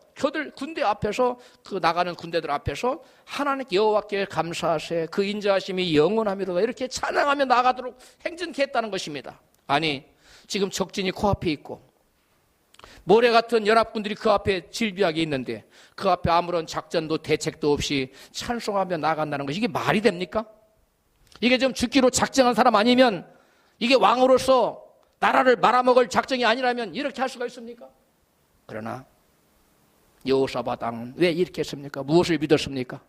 그 나가는 군대들 앞에서 하나님 여호와께 감사하세 그 인자하심이 영원하미로다 이렇게 찬양하며 나가도록 행진케 했다는 것입니다. 아니 지금 적진이 코앞에 있고 모래 같은 연합군들이 그 앞에 질비하게 있는데 그 앞에 아무런 작전도 대책도 없이 찬송하며 나간다는 것이 이게 말이 됩니까? 이게 좀 죽기로 작정한 사람 아니면 이게 왕으로서 나라를 말아먹을 작정이 아니라면 이렇게 할 수가 있습니까? 그러나 여호사밧 왕은 왜 이렇게 했습니까? 무엇을 믿었습니까?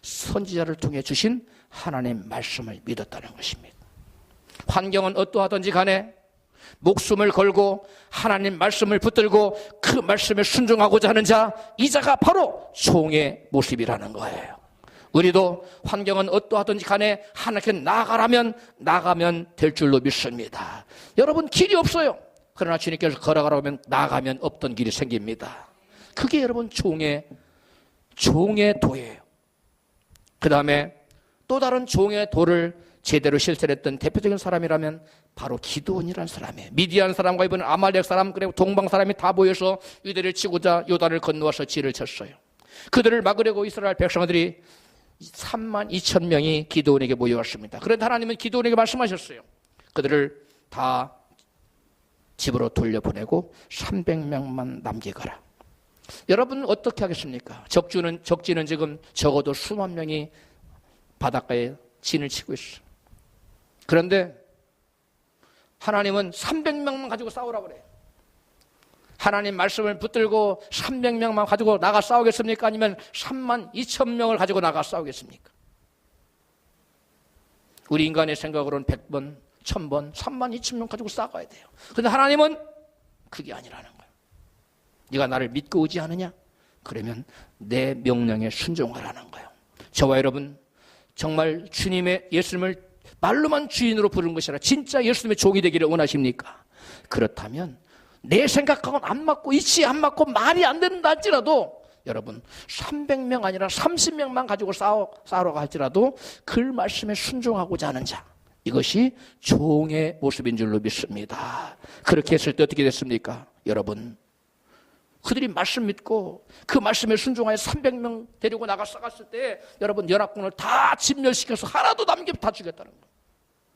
선지자를 통해 주신 하나님의 말씀을 믿었다는 것입니다. 환경은 어떠하든지 간에 목숨을 걸고 하나님 말씀을 붙들고 그 말씀에 순종하고자 하는 자, 이 자가 바로 종의 모습이라는 거예요. 우리도 환경은 어떠하든지 간에 하나님께 나가면 될 줄로 믿습니다. 여러분 길이 없어요. 그러나 주님께서 걸어가라고 하면 나가면 없던 길이 생깁니다. 그게 여러분 종의 도예요. 그 다음에 또 다른 종의 도를 제대로 실천했던 대표적인 사람이라면 바로 기드온이라는 사람이에요. 미디안 사람과 이번에 아말렉 사람 그리고 동방 사람이 다 모여서 유대를 치고자 요단을 건너와서 진을 쳤어요. 그들을 막으려고 이스라엘 백성들이 32,000명이 기드온에게 모여왔습니다. 그런데 하나님은 기드온에게 말씀하셨어요. 그들을 다 집으로 돌려보내고 300명만 남기거라. 여러분 어떻게 하겠습니까? 적지는 지금 적어도 수만 명이 바닷가에 진을 치고 있어요. 그런데 하나님은 300명만 가지고 싸우라고 그래요. 하나님 말씀을 붙들고 300명만 가지고 나가 싸우겠습니까? 아니면 32,000명을 가지고 나가 싸우겠습니까? 우리 인간의 생각으로는 100번, 1000번, 32,000명 가지고 싸워야 돼요. 그런데 하나님은 그게 아니라는 거예요. 네가 나를 믿고 의지하느냐? 그러면 내 명령에 순종하라는 거예요. 저와 여러분 정말 주님의 예수님을 말로만 주인으로 부르는 것이 아니라 진짜 예수님의 종이 되기를 원하십니까? 그렇다면 내 생각하고는 안 맞고 이치에 안 맞고 말이 안 된다 할지라도 여러분 300명 아니라 30명만 가지고 싸우라고 할지라도 그 말씀에 순종하고자 하는 자, 이것이 종의 모습인 줄로 믿습니다. 그렇게 했을 때 어떻게 됐습니까? 여러분 그들이 말씀 믿고 그 말씀에 순종하여 300명 데리고 나가 싸갔을 때 여러분 연합군을 다 진멸시켜서 하나도 남겨 다 죽였다는 거예요.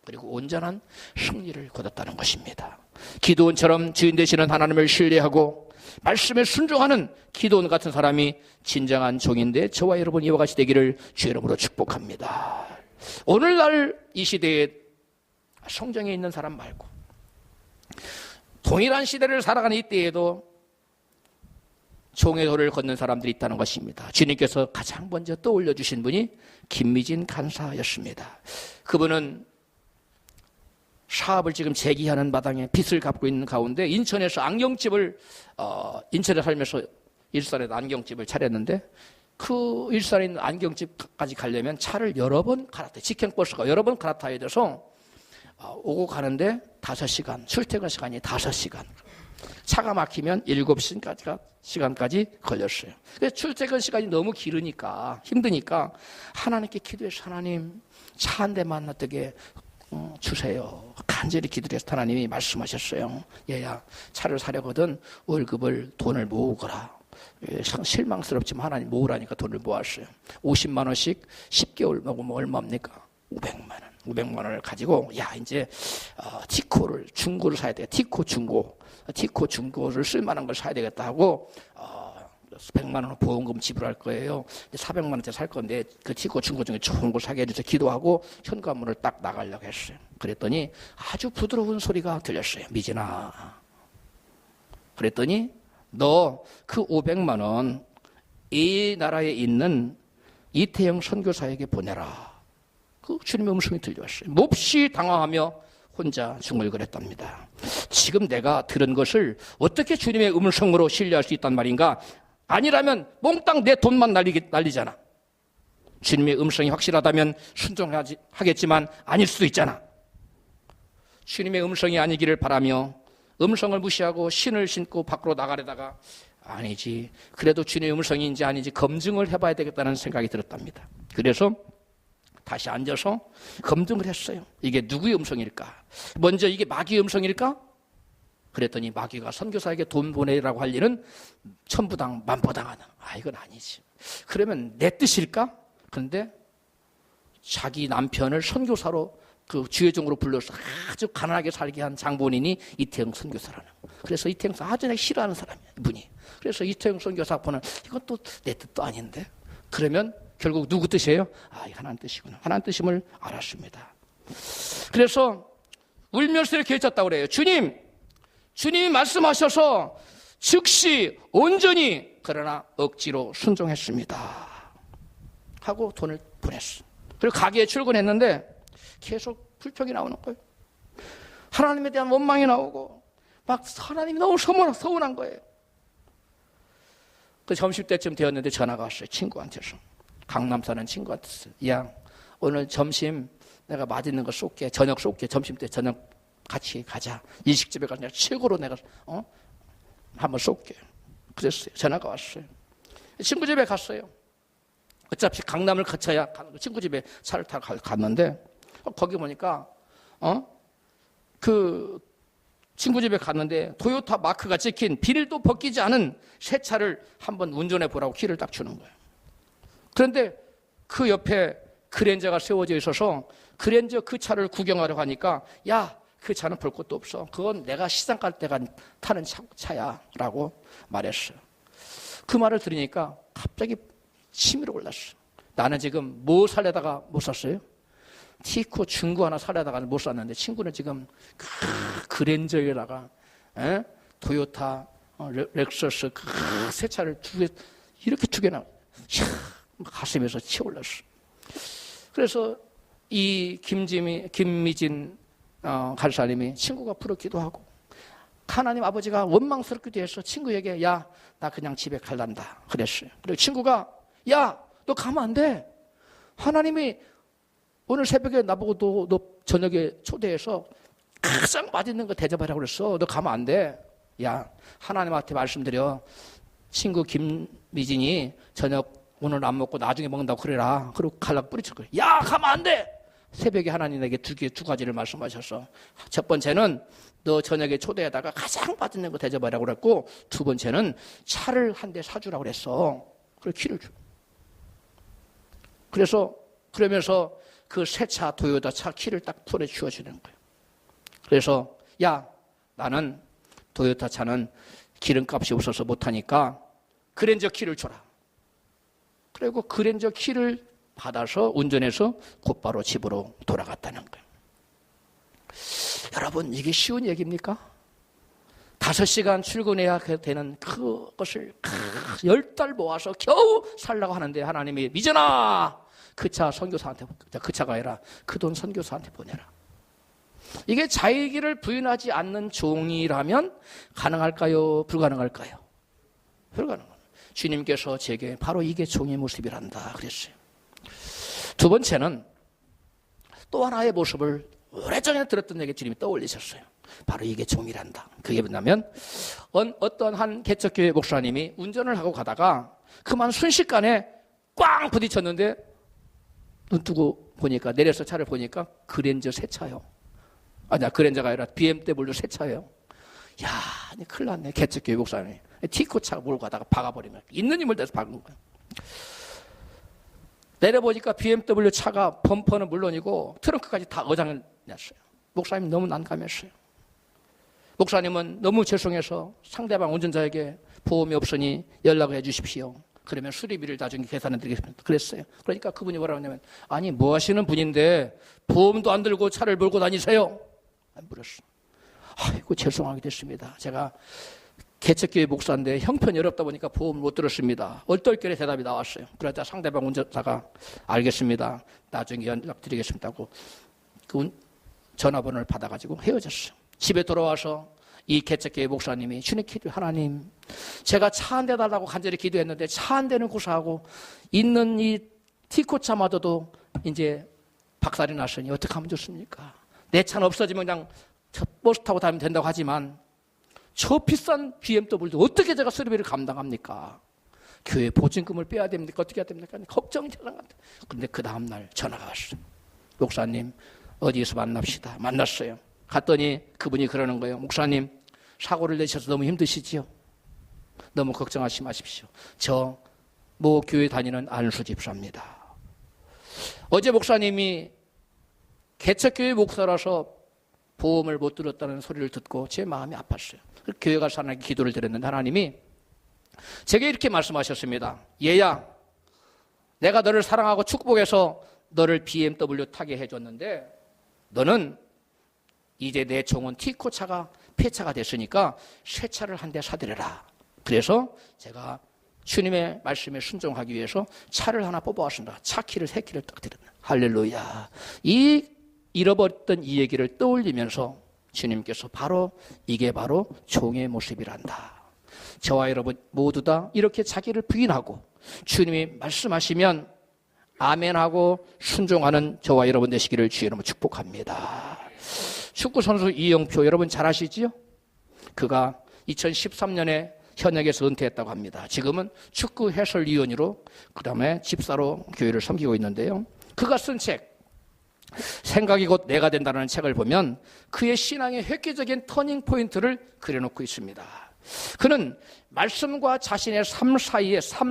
그리고 온전한 승리를 거뒀다는 것입니다. 기드온처럼 주인 되시는 하나님을 신뢰하고 말씀에 순종하는 기드온 같은 사람이 진정한 종인데 저와 여러분 이와 같이 되기를 주의 이름으로 축복합니다. 오늘날 이 시대에 성경에 있는 사람 말고 동일한 시대를 살아가는 이때에도 종의 도를 걷는 사람들이 있다는 것입니다. 주님께서 가장 먼저 떠올려 주신 분이 김미진 간사였습니다. 그분은 사업을 지금 재기하는 마당에 빚을 갚고 있는 가운데 인천에서 안경집을 인천에 살면서 일산에도 안경집을 차렸는데 그 일산에 있는 안경집까지 가려면 차를 여러 번 갈아타요. 직행버스가 여러 번 갈아타야 돼서 오고 가는데 5시간, 출퇴근 시간이 5시간. 차가 막히면 7시간까지 걸렸어요. 그래서 출퇴근 시간이 너무 길으니까 힘드니까 하나님께 기도해서 하나님 차 한 대만 어떻게 주세요. 간절히 기도해서 하나님이 말씀하셨어요. 얘야 차를 사려거든 월급을 돈을 모으거라. 실망스럽지만 하나님 모으라니까 돈을 모았어요. 50만 원씩 10개월 먹으면 얼마입니까? 500만 원. 500만 원을 가지고 야 이제 티코를 중고를 사야 돼. 티코 중고를 쓸만한 걸 사야 되겠다 하고 100만 원 보험금 지불할 거예요. 400만 원짜리 살 건데 그 티코 중고 중에 좋은 걸 사게 해주세요. 기도하고 현관문을 딱 나가려고 했어요. 그랬더니 아주 부드러운 소리가 들렸어요. 미진아. 그랬더니 너 그 500만 원 이 나라에 있는 이태영 선교사에게 보내라. 그 주님의 음성이 들려왔어요. 몹시 당황하며 혼자 중얼거렸답니다. 지금 내가 들은 것을 어떻게 주님의 음성으로 신뢰할 수 있단 말인가? 아니라면 몽땅 내 돈만 날리잖아. 주님의 음성이 확실하다면 순종하겠지만 아닐 수도 있잖아. 주님의 음성이 아니기를 바라며 음성을 무시하고 신을 신고 밖으로 나가려다가 아니지. 그래도 주님의 음성인지 아닌지 검증을 해봐야 되겠다는 생각이 들었답니다. 그래서 다시 앉아서 검증을 했어요. 이게 누구의 음성일까? 먼저 이게 마귀의 음성일까? 그랬더니 마귀가 선교사에게 돈 보내라고 할 일은 천부당 만보당하는. 이건 아니지. 그러면 내 뜻일까? 그런데 자기 남편을 선교사로 그 주회종으로 불러서 아주 가난하게 살게 한 장본인이 이태영 선교사라는. 그래서 이태영 선교사 아주 내가 싫어하는 사람이야, 이분이. 그래서 이태영 선교사 보는 이건 또 내 뜻도 아닌데. 그러면 결국 누구 뜻이에요? 하나님 뜻이구나. 하나님 뜻임을 알았습니다. 그래서 울면서 이렇게 외쳤다고 그래요. 주님이 말씀하셔서 즉시 온전히 그러나 억지로 순종했습니다. 하고 돈을 보냈어. 그리고 가게에 출근했는데 계속 불평이 나오는 거예요. 하나님에 대한 원망이 나오고 막 하나님이 너무 서운한 거예요. 그 점심때쯤 되었는데 전화가 왔어요. 친구한테서. 강남 사는 친구한테서. 야, 오늘 점심 내가 맛있는 거 쏠게. 저녁 쏠게. 점심때 저녁 같이 가자. 일식집에 가서 내가 최고로 내가 한번 쏠게. 그랬어요. 전화가 왔어요. 친구 집에 갔어요. 어차피 강남을 거쳐야 친구 집에 차를 타고 갔는데 거기 보니까 그 친구 집에 갔는데 토요타 마크가 찍힌 비닐도 벗기지 않은 새 차를 한번 운전해 보라고 키를 딱 주는 거예요. 그런데 그 옆에 그랜저가 세워져 있어서 그랜저 그 차를 구경하려고 하니까 야, 그 차는 볼 것도 없어. 그건 내가 시장 갈 때가 타는 차야 라고 말했어요. 그 말을 들으니까 갑자기 치밀어 올랐어. 나는 지금 뭐 살려다가 못 샀어요? 티코 중고 하나 살려다가 못 샀는데 친구는 지금 그랜저에다가 토요타, 렉서스 새 차를 이렇게 두 개나 가슴에서 치올랐어. 그래서 이 김미진 간사님이 친구가 부럽기도 하고 하나님 아버지가 원망스럽기도 해서 친구에게 야, 나 그냥 집에 갈란다 그랬어요. 그리고 친구가 야, 너 가면 안 돼. 하나님이 오늘 새벽에 나보고 너 저녁에 초대해서 가장 맛있는 거 대접하라고 그랬어. 너 가면 안 돼. 야, 하나님한테 말씀드려. 친구 김미진이 저녁 오늘 안 먹고 나중에 먹는다고 그래라. 그리고 갈라고 뿌리칠 거야. 야, 가면 안 돼. 새벽에 하나님에게 두 가지를 말씀하셨어. 첫 번째는 너 저녁에 초대에다가 가장 맛있는 거 대접하라고 그랬고, 두 번째는 차를 한 대 사주라고 그랬어. 그래서 키를 줘. 그러면서 그 새 차 도요타 차 키를 딱 손에 쥐어주는 거예요. 그래서 야, 나는 도요타 차는 기름값이 없어서 못하니까 그랜저 키를 줘라. 그리고 그랜저 키를 받아서 운전해서 곧바로 집으로 돌아갔다는 거예요. 여러분, 이게 쉬운 얘기입니까? 5시간 출근해야 되는 그것을 10달 모아서 겨우 살라고 하는데 하나님이 미전아 그 차 선교사한테, 그 차가 아니라 그 돈 선교사한테 보내라. 이게 자기를 부인하지 않는 종이라면 가능할까요? 불가능할까요? 불가능합니다. 주님께서 제게 바로 이게 종의 모습이란다 그랬어요. 두 번째는 또 하나의 모습을 오래전에 들었던 얘기 주님이 떠올리셨어요. 바로 이게 종이란다. 그게 뭐냐면 어떤 한 개척교회 목사님이 운전을 하고 가다가 그만 순식간에 꽝 부딪혔는데 눈 뜨고 보니까, 내려서 차를 보니까 그랜저 새 차요. 아니야, 그랜저가 아니라 BMW 새 차예요. 야, 큰일 났네. 개척교회 목사님이 티코차 몰고 가다가 박아버리면 있는 힘을 대서 박은 거예요. 내려보니까 BMW 차가 범퍼는 물론이고 트렁크까지 다 어장을 냈어요. 목사님 너무 난감했어요. 목사님은 너무 죄송해서 상대방 운전자에게 보험이 없으니 연락을 해 주십시오. 그러면 수리비를 나중에 계산해 드리겠습니다. 그랬어요. 그러니까 그분이 뭐라고 하냐면, 아니 뭐 하시는 분인데 보험도 안 들고 차를 몰고 다니세요? 물었어. 아이고 죄송하게 됐습니다. 제가 개척교회 목사인데 형편이 어렵다 보니까 보험을 못 들었습니다. 얼떨결에 대답이 나왔어요. 그러자 상대방 운전자가 알겠습니다. 나중에 연락드리겠습니다 하고 그 전화번호를 받아가지고 헤어졌어요. 집에 돌아와서 이 개척교회 목사님이 주님 기도, 하나님 제가 차 한 대 달라고 간절히 기도했는데 차 한 대는 고사하고 있는 이 티코차마저도 이제 박살이 났으니 어떻게 하면 좋습니까? 내 차는 없어지면 그냥 버스 타고 다니면 된다고 하지만 저 비싼 BMW도 어떻게 제가 수리비를 감당합니까? 교회 보증금을 빼야 됩니까? 어떻게 해야 됩니까? 걱정이 되는데. 그런데 그 다음날 전화가 왔어요. 목사님 어디에서 만납시다. 만났어요. 갔더니 그분이 그러는 거예요. 목사님 사고를 내셔서 너무 힘드시지요? 너무 걱정하지 마십시오. 저 모 교회 다니는 안수 집사입니다. 어제 목사님이 개척교회 목사라서 보험을 못 들었다는 소리를 듣고 제 마음이 아팠어요. 교회 가서 하나님께 기도를 드렸는데 하나님이 제게 이렇게 말씀하셨습니다. 얘야, 내가 너를 사랑하고 축복해서 너를 BMW 타게 해줬는데 너는 이제 내 종은 티코차가 폐차가 됐으니까 새 차를 한 대 사드려라. 그래서 제가 주님의 말씀에 순종하기 위해서 차를 하나 뽑아왔습니다. 차 키를 3키를 딱 드렸다. 할렐루야. 이 잃어버렸던 이 얘기를 떠올리면서 주님께서 바로 이게 바로 종의 모습이란다. 저와 여러분 모두 다 이렇게 자기를 부인하고 주님이 말씀하시면 아멘하고 순종하는 저와 여러분 되시기를 주의 이름으로 축복합니다. 축구선수 이영표 여러분 잘 아시지요? 그가 2013년에 현역에서 은퇴했다고 합니다. 지금은 축구 해설위원으로 그 다음에 집사로 교회를 섬기고 있는데요. 그가 쓴 책 생각이 곧 내가 된다는 책을 보면 그의 신앙의 획기적인 터닝 포인트를 그려놓고 있습니다. 그는 말씀과 자신의 삶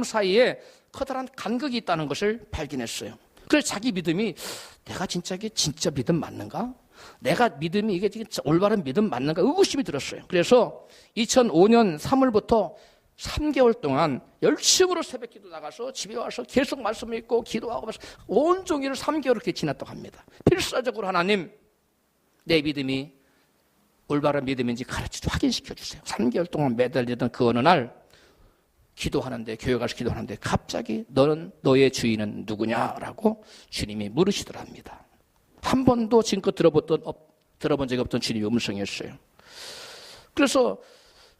사이에 커다란 간극이 있다는 것을 발견했어요. 그래서 자기 믿음이 내가 진짜 이게 진짜 믿음 맞는가? 내가 믿음이 이게 올바른 믿음 맞는가? 의구심이 들었어요. 그래서 2005년 3월부터 3개월 동안 열심으로 새벽기도 나가서 집에 와서 계속 말씀 읽고 기도하고 온종일 3개월 이렇게 지났다고 합니다. 필사적으로 하나님 내 믿음이 올바른 믿음인지 가르쳐 확인시켜 주세요. 3개월 동안 매달리던 그 어느 날 기도하는데 교회 가서 기도하는데 갑자기 너는 너의 주인은 누구냐라고 주님이 물으시더랍니다. 한 번도 지금껏 들어본 적이 없던 주님의 음성이었어요. 그래서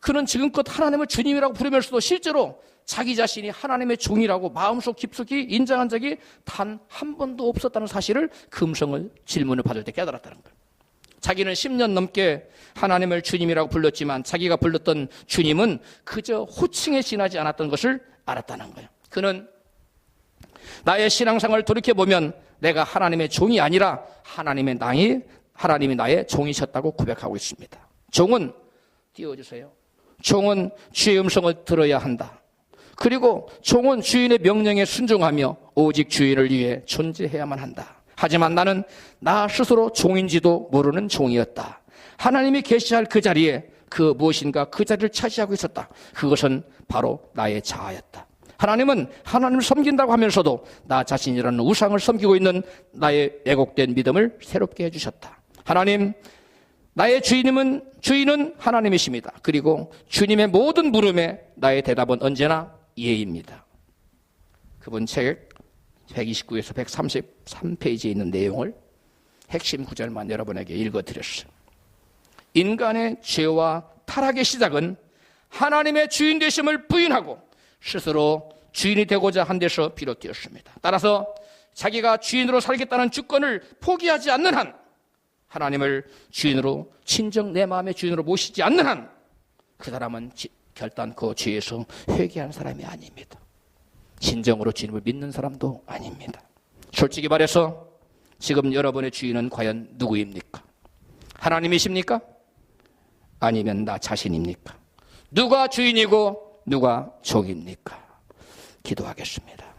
그는 지금껏 하나님을 주님이라고 부르면서도 실제로 자기 자신이 하나님의 종이라고 마음속 깊숙이 인정한 적이 단 한 번도 없었다는 사실을 그 음성을 질문을 받을 때 깨달았다는 거예요. 자기는 10년 넘게 하나님을 주님이라고 불렀지만 자기가 불렀던 주님은 그저 호칭에 지나지 않았던 것을 알았다는 거예요. 그는 나의 신앙생활을 돌이켜보면 내가 하나님의 종이 아니라 하나님이 나의 종이셨다고 고백하고 있습니다. 종은 띄워주세요. 종은 주의 음성을 들어야 한다. 그리고 종은 주인의 명령에 순종하며 오직 주인을 위해 존재해야만 한다. 하지만 나는 나 스스로 종인지도 모르는 종이었다. 하나님이 계시할 그 자리에 그 무엇인가 그 자리를 차지하고 있었다. 그것은 바로 나의 자아였다. 하나님은 하나님을 섬긴다고 하면서도 나 자신이라는 우상을 섬기고 있는 나의 왜곡된 믿음을 새롭게 해주셨다. 하나님, 나의 주인은 하나님이십니다. 그리고 주님의 모든 물음에 나의 대답은 언제나 예입니다. 그분 책 129에서 133페이지에 있는 내용을 핵심 구절만 여러분에게 읽어드렸어요. 인간의 죄와 타락의 시작은 하나님의 주인 되심을 부인하고 스스로 주인이 되고자 한 데서 비롯되었습니다. 따라서 자기가 주인으로 살겠다는 주권을 포기하지 않는 한, 하나님을 주인으로, 친정 내 마음의 주인으로 모시지 않는 한, 그 사람은 결단코 죄에서 회개한 사람이 아닙니다. 진정으로 주님을 믿는 사람도 아닙니다. 솔직히 말해서 지금 여러분의 주인은 과연 누구입니까? 하나님이십니까? 아니면 나 자신입니까? 누가 주인이고 누가 종입니까? 기도하겠습니다.